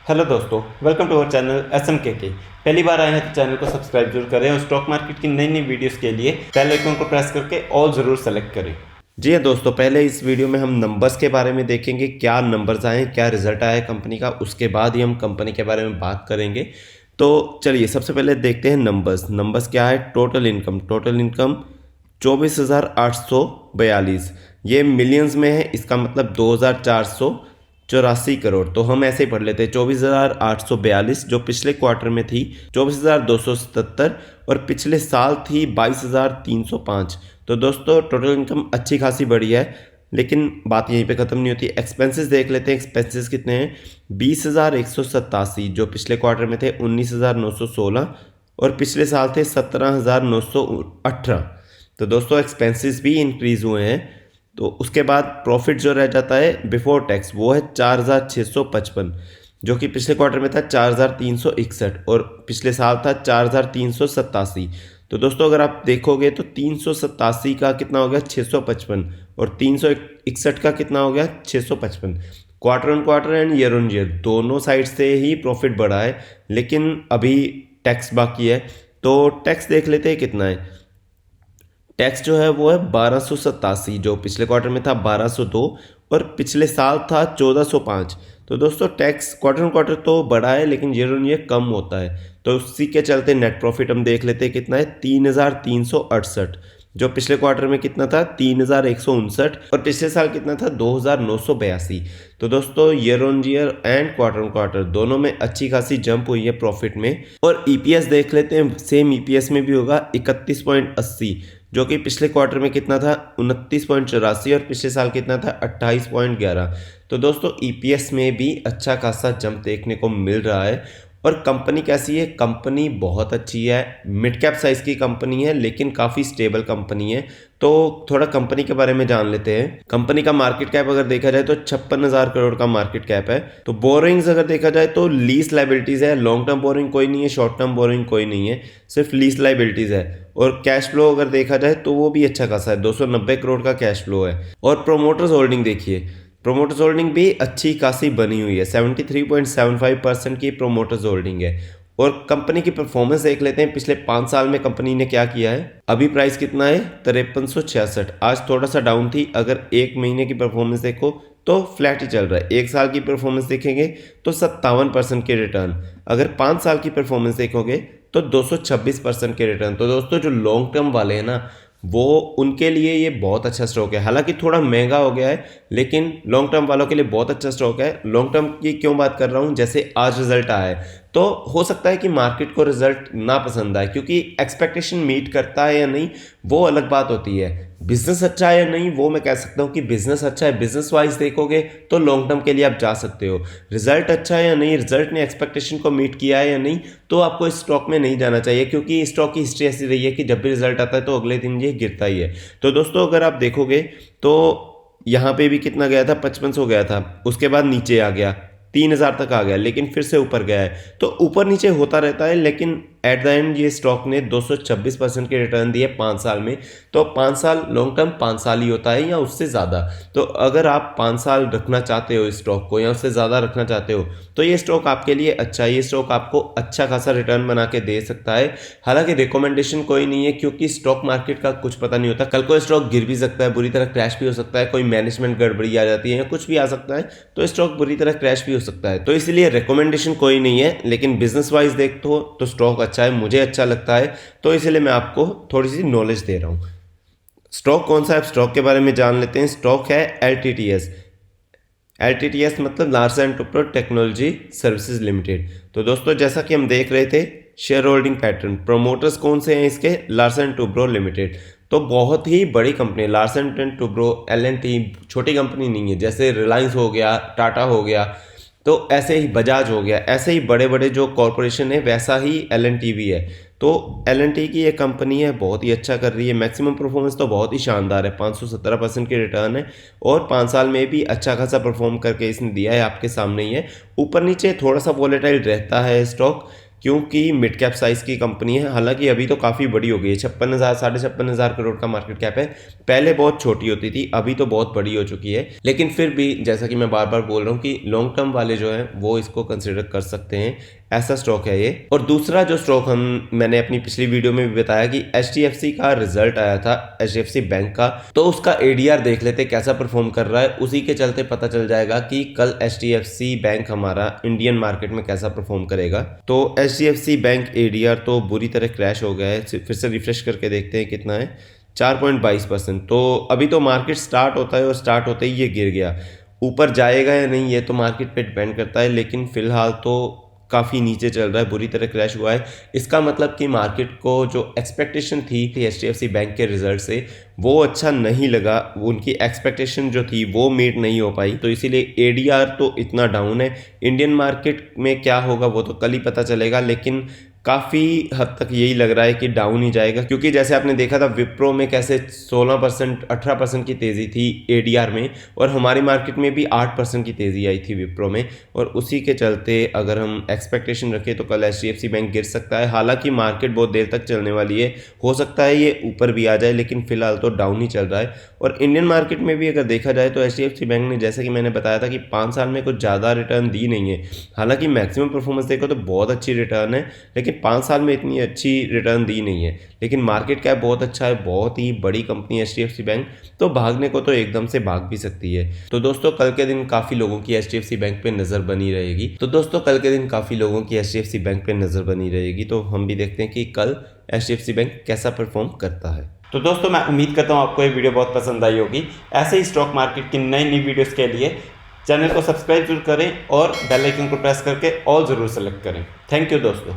Hello दोस्तों, welcome to our channel SMKK। पहली बार आए हैं तो चैनल को सब्सक्राइब जरूर करें और स्टॉक मार्केट की नई नई वीडियोस के लिए बेल आइकन को प्रेस करके ऑल ज़रूर सेलेक्ट करें। जी हाँ दोस्तों, पहले इस वीडियो में हम नंबर्स के बारे में देखेंगे, क्या नंबर्स आए, क्या रिजल्ट आया है कंपनी का, उसके बाद ही हम कंपनी के बारे में बात करेंगे। तो चलिए सबसे पहले देखते हैं नंबर्स क्या है। टोटल इनकम 24,842, ये मिलियंस में है, इसका मतलब 2,484 करोड़। तो हम ऐसे ही पढ़ लेते हैं 24,842, जो पिछले क्वार्टर में थी 24,277 और पिछले साल थी 22,305। तो दोस्तों टोटल इनकम अच्छी खासी बढ़ी है, लेकिन बात यहीं पे ख़त्म नहीं होती। एक्सपेंसेस देख लेते हैं, एक्सपेंसेस कितने हैं। 20,187, जो पिछले क्वार्टर में थे 19,916 और पिछले साल थे 17,918। तो दोस्तों एक्सपेंसेस भी इंक्रीज़ हुए हैं। तो उसके बाद प्रॉफिट जो रह जाता है बिफोर टैक्स, वो है 4,655, जो कि पिछले क्वार्टर में था 4,361 और पिछले साल था 4,387। तो दोस्तों अगर आप देखोगे तो 387 का कितना हो गया 655 और 361 का कितना हो गया 655। Quarter on quarter and year on year दोनों साइड से ही प्रॉफिट बढ़ा है, लेकिन अभी टैक्स बाकी है। तो टैक्स देख लेते हैं कितना है। टैक्स जो है वो है 1,287, जो पिछले क्वार्टर में था 1,202 और पिछले साल था 1,405। तो दोस्तों टैक्स क्वार्टर ऑन क्वार्टर तो बढ़ा है, लेकिन ईयर ऑन ईयर कम होता है। तो उसी के चलते नेट प्रॉफिट हम देख लेते हैं कितना है 3,368, जो पिछले क्वार्टर में कितना था 3,159 और पिछले साल कितना था 2,982। तो दोस्तों year on year and quarter on quarter दोनों में अच्छी खासी जंप हुई है प्रॉफिट में। और ईपीएस देख लेते हैं, सेम ईपीएस में भी होगा 31.80, जो कि पिछले क्वार्टर में कितना था 29.84 और पिछले साल कितना था 28.11। तो दोस्तों ईपीएस में भी अच्छा खासा जंप देखने को मिल रहा है। और कंपनी कैसी है, कंपनी बहुत अच्छी है, मिड कैप साइज़ की कंपनी है, लेकिन काफ़ी स्टेबल कंपनी है। तो थोड़ा कंपनी के बारे में जान लेते हैं। कंपनी का मार्केट कैप अगर देखा जाए तो 56,000 करोड़ का मार्केट कैप है। तो बोरिंग्स अगर देखा जाए तो लीज लाइबिलिटीज़ है, लॉन्ग टर्म बोरिंग कोई नहीं है, शॉर्ट टर्म बोरिंग कोई नहीं है, सिर्फ लीज लाइबिलिटीज़ है। और कैश फ्लो अगर देखा जाए तो वो भी अच्छा खासा है, 290 करोड़ का कैश फ्लो है। और प्रोमोटर्स होल्डिंग देखिए, प्रोमोटर्स होल्डिंग भी अच्छी खासी बनी हुई है, 73.75% की प्रोमोटर्स होल्डिंग है। और कंपनी की परफॉर्मेंस देख लेते हैं, पिछले 5 साल में कंपनी ने क्या किया है। अभी प्राइस कितना है 5366, आज थोड़ा सा डाउन थी। अगर एक महीने की परफॉर्मेंस देखो तो फ्लैट ही चल रहा है। एक साल की परफॉर्मेंस देखेंगे तो 57% के रिटर्न, अगर 5 साल की परफॉर्मेंस देखोगे तो 226% के रिटर्न। तो दोस्तों जो लॉन्ग टर्म वाले हैं ना, वो उनके लिए ये बहुत अच्छा स्टॉक है। हालांकि थोड़ा महंगा हो गया है, लेकिन लॉन्ग टर्म वालों के लिए बहुत अच्छा स्टॉक है। लॉन्ग टर्म की क्यों बात कर रहा हूँ, जैसे आज रिजल्ट आया है तो हो सकता है कि मार्केट को रिजल्ट ना पसंद आए, क्योंकि एक्सपेक्टेशन मीट करता है या नहीं वो अलग बात होती है। बिजनेस अच्छा है या नहीं वो मैं कह सकता हूँ कि बिजनेस अच्छा है, बिजनेस वाइज देखोगे तो लॉन्ग टर्म के लिए आप जा सकते हो। रिजल्ट अच्छा है या नहीं, रिजल्ट ने एक्सपेक्टेशन को मीट किया है या नहीं, तो आपको इस स्टॉक में नहीं जाना चाहिए, क्योंकि स्टॉक की हिस्ट्री ऐसी रही है कि जब भी रिजल्ट आता है तो अगले दिन ये गिरता ही है। तो दोस्तों अगर आप देखोगे तो यहाँ पे भी कितना गया था 5500 गया था, उसके बाद नीचे आ गया 3,000 तक आ गया, लेकिन फिर से ऊपर गया है। तो ऊपर नीचे होता रहता है, लेकिन एट द एंड ये स्टॉक ने 226% के रिटर्न दिए 5 साल में। तो 5 साल लॉन्ग टर्म 5 साल ही होता है या उससे ज़्यादा। तो अगर आप 5 साल रखना चाहते हो इस स्टॉक को या उससे ज़्यादा रखना चाहते हो तो ये स्टॉक आपके लिए अच्छा है। ये स्टॉक आपको अच्छा खासा रिटर्न बना के दे सकता है। हालांकि रिकमेंडेशन कोई नहीं है, क्योंकि स्टॉक मार्केट का कुछ पता नहीं होता, कल को स्टॉक गिर भी सकता है, बुरी तरह क्रैश भी हो सकता है, कोई मैनेजमेंट गड़बड़ी आ जाती है, कुछ भी आ सकता है, तो स्टॉक बुरी तरह क्रैश भी हो सकता है। तो इसलिए रिकमेंडेशन कोई नहीं है, लेकिन बिजनेस वाइज देखो तो स्टॉक अच्छा है, मुझे अच्छा लगता है, तो इसलिए मैं आपको थोड़ी सी नॉलेज दे रहा हूँ। स्टॉक कौन सा है, स्टॉक के बारे में जान लेते हैं। स्टॉक है LTTS। LTTS मतलब Larsen Toubro technology services limited. तो दोस्तों जैसा कि हम देख रहे थे शेयर होल्डिंग पैटर्न, प्रोमोटर्स कौन से हैं इसके, लार्सन टुब्रो लिमिटेड। तो बहुत ही बड़ी कंपनी है लार्सन एंड टुब्रो, L&T छोटी कंपनी नहीं है। जैसे रिलायंस हो गया, टाटा हो गया, तो ऐसे ही बजाज हो गया, ऐसे ही बड़े बड़े जो कॉरपोरेशन है वैसा ही L&T भी है। तो L&T की ये कंपनी है, बहुत ही अच्छा कर रही है। मैक्सिमम परफॉर्मेंस तो बहुत ही शानदार है, 517% के रिटर्न है और 5 साल में भी अच्छा खासा परफॉर्म करके इसने दिया है, आपके सामने ही है। ऊपर नीचे थोड़ा सा वॉलेटाइल रहता है स्टॉक, क्योंकि मिड कैप साइज़ की कंपनी है। हालांकि अभी तो काफ़ी बड़ी हो गई है, 56,000 56,500 करोड़ का मार्केट कैप है। पहले बहुत छोटी होती थी, अभी तो बहुत बड़ी हो चुकी है। लेकिन फिर भी जैसा कि मैं बार बार बोल रहा हूँ कि लॉन्ग टर्म वाले जो हैं वो इसको कंसिडर कर सकते हैं, ऐसा स्टॉक है ये। और दूसरा जो स्टॉक मैंने अपनी पिछली वीडियो में भी बताया कि HDFC का रिजल्ट आया था, HDFC बैंक का, तो उसका ADR देख लेते कैसा परफॉर्म कर रहा है। उसी के चलते पता चल जाएगा कि कल HDFC बैंक हमारा इंडियन मार्केट में कैसा परफॉर्म करेगा। तो HDFC बैंक ADR तो बुरी तरह क्रैश हो गया है। फिर से रिफ्रेश करके देखते हैं कितना है, 4.22%। तो अभी तो मार्केट स्टार्ट होता है और स्टार्ट होते ही ये गिर गया। ऊपर जाएगा या नहीं ये तो मार्केट पे डिपेंड करता है, लेकिन फिलहाल तो काफ़ी नीचे चल रहा है, बुरी तरह क्रैश हुआ है। इसका मतलब कि मार्केट को जो एक्सपेक्टेशन थी HDFC बैंक के रिजल्ट से वो अच्छा नहीं लगा, उनकी एक्सपेक्टेशन जो थी वो मीट नहीं हो पाई, तो इसीलिए ADR तो इतना डाउन है। इंडियन मार्केट में क्या होगा वो तो कल ही पता चलेगा, लेकिन काफ़ी हद तक यही लग रहा है कि डाउन ही जाएगा। क्योंकि जैसे आपने देखा था विप्रो में कैसे 16% 18% की तेज़ी थी ADR में, और हमारी मार्केट में भी 8% की तेज़ी आई थी विप्रो में। और उसी के चलते अगर हम एक्सपेक्टेशन रखें तो कल HDFC बैंक गिर सकता है। हालांकि मार्केट बहुत देर तक चलने वाली है, हो सकता है ये ऊपर भी आ जाए, लेकिन फिलहाल तो डाउन ही चल रहा है। और इंडियन मार्केट में भी अगर देखा जाए तो HDFC बैंक ने, जैसे कि मैंने बताया था कि 5 साल में कुछ ज़्यादा रिटर्न दी नहीं है। हालांकि मैक्सिमम परफॉर्मेंस देखो तो बहुत अच्छी रिटर्न है, लेकिन 5 साल में इतनी अच्छी रिटर्न दी नहीं है। लेकिन मार्केट कैप बहुत अच्छा है, बहुत ही बड़ी कंपनी HDFC बैंक, तो भागने को तो एकदम से भाग भी सकती है। तो दोस्तों कल के दिन काफ़ी लोगों की HDFC बैंक पे नज़र बनी रहेगी। तो हम भी देखते हैं कि कल HDFC बैंक कैसा परफॉर्म करता है। तो दोस्तों मैं उम्मीद करता हूँ आपको ये वीडियो बहुत पसंद आई होगी। ऐसे ही स्टॉक मार्केट की नई वीडियोस के लिए चैनल को सब्सक्राइब जरूर करें और बेल आइकन को प्रेस करके ऑल ज़रूर सेलेक्ट करें। थैंक यू दोस्तों।